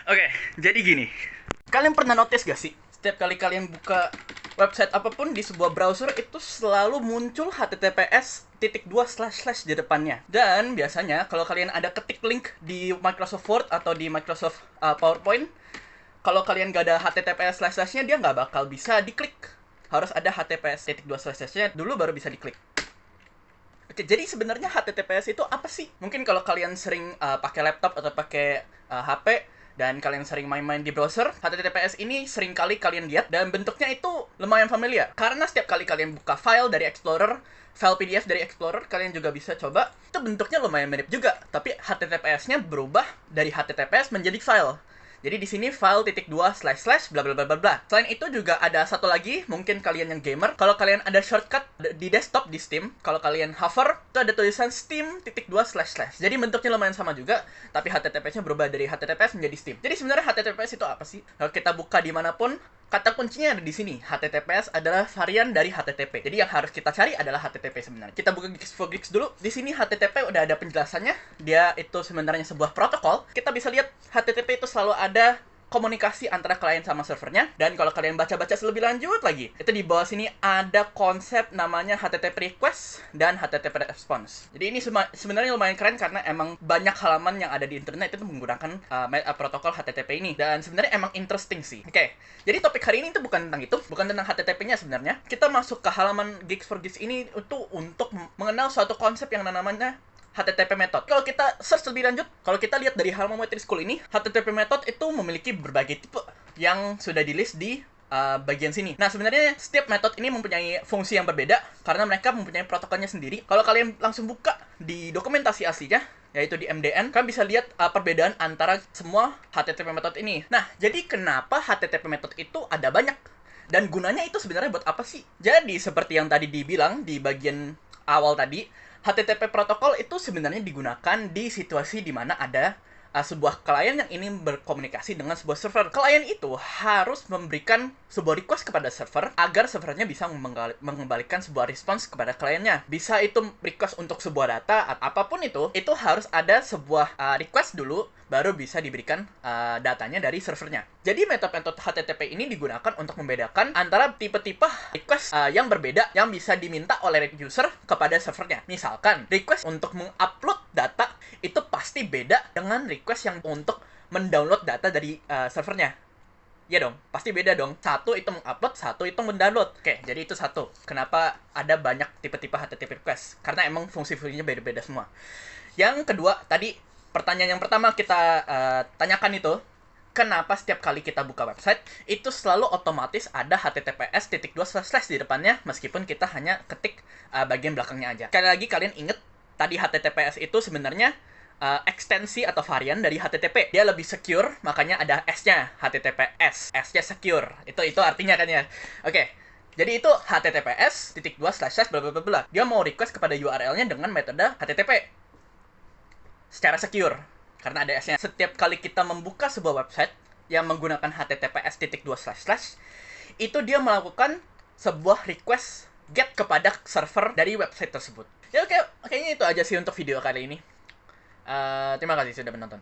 Oke, jadi gini. Kalian pernah notice gak sih? Setiap kali kalian buka website apapun di sebuah browser itu selalu muncul https:// di depannya. Dan biasanya kalau kalian ada ketik link di Microsoft Word atau di Microsoft PowerPoint, kalau kalian gak ada https://nya dia nggak bakal bisa diklik. Harus ada https://nya dulu baru bisa diklik. Oke, jadi sebenarnya HTTPS itu apa sih? Mungkin kalau kalian sering pakai laptop atau pakai HP dan kalian sering main-main di browser, HTTPS ini sering kali kalian lihat dan bentuknya itu lumayan familiar. Karena setiap kali kalian buka file dari Explorer, file PDF dari Explorer, kalian juga bisa coba. Itu bentuknya lumayan mirip juga, tapi HTTPS-nya berubah dari HTTPS menjadi file. Jadi di sini file // bla bla bla bla bla. Selain itu juga ada satu lagi, mungkin kalian yang gamer, kalau kalian ada shortcut di desktop di Steam, kalau kalian hover, itu ada tulisan steam // Jadi bentuknya lumayan sama juga, tapi HTTPS-nya berubah dari HTTPS menjadi Steam. Jadi sebenarnya HTTPS itu apa sih? Kalau kita buka dimanapun, kata kuncinya ada di sini. HTTPS adalah varian dari HTTP. Jadi yang harus kita cari adalah HTTP sebenarnya. Kita buka Geeks for Geeks dulu. Di sini HTTP udah ada penjelasannya. Dia itu sebenarnya sebuah protokol. Kita bisa lihat HTTP itu selalu ada komunikasi antara klien sama servernya. Dan kalau kalian baca-baca lebih lanjut lagi, itu di bawah sini ada konsep namanya HTTP request dan HTTP response. Jadi ini sebenarnya lumayan keren karena emang banyak halaman yang ada di internet itu menggunakan protokol HTTP ini. Dan sebenarnya emang interesting sih. Oke, jadi topik hari ini itu bukan tentang itu, bukan tentang HTTP-nya sebenarnya. Kita masuk ke halaman Geeks for Geeks ini itu untuk mengenal suatu konsep yang namanya HTTP method. Kalau kita search lebih lanjut, kalau kita lihat dari halaman Metri School ini, HTTP method itu memiliki berbagai tipe yang sudah di list di bagian sini. Nah, sebenarnya setiap metode ini mempunyai fungsi yang berbeda karena mereka mempunyai protokolnya sendiri. Kalau kalian langsung buka di dokumentasi aslinya, yaitu di MDN, kalian bisa lihat perbedaan antara semua HTTP method ini. Nah, jadi kenapa HTTP method itu ada banyak? Dan gunanya itu sebenarnya buat apa sih? Jadi, seperti yang tadi dibilang di bagian awal tadi, HTTP protokol itu sebenarnya digunakan di situasi di mana ada sebuah klien yang ingin berkomunikasi dengan sebuah server. Klien itu harus memberikan sebuah request kepada server agar servernya bisa mengembalikan sebuah respons kepada kliennya. Bisa itu request untuk sebuah data atau apapun itu harus ada sebuah request dulu baru bisa diberikan datanya dari servernya. Jadi metode-metode HTTP ini digunakan untuk membedakan antara tipe-tipe request yang berbeda yang bisa diminta oleh user kepada servernya. Misalkan, request untuk mengupload data itu pasti beda dengan request yang untuk mendownload data dari servernya. Iya dong, pasti beda dong. Satu itu mengupload, satu itu mendownload. Oke, jadi itu satu. Kenapa ada banyak tipe-tipe HTTP request? Karena emang fungsi-fungsinya beda-beda semua. Yang kedua, tadi pertanyaan yang pertama kita tanyakan itu, kenapa setiap kali kita buka website, itu selalu otomatis ada https:// di depannya, meskipun kita hanya ketik bagian belakangnya aja. Sekali lagi, kalian inget, tadi HTTPS itu sebenarnya ekstensi atau varian dari HTTP. Dia lebih secure, makanya ada S-nya, HTTPS. S-nya secure. Itu artinya kan ya. Oke. Jadi itu https:// bla bla bla bla. Dia mau request kepada URL-nya dengan metode HTTP secara secure. Karena ada S-nya. Setiap kali kita membuka sebuah website yang menggunakan https:// itu dia melakukan sebuah request GET kepada server dari website tersebut. Ya oke, kayaknya itu aja sih untuk video kali ini. Terima kasih sudah menonton.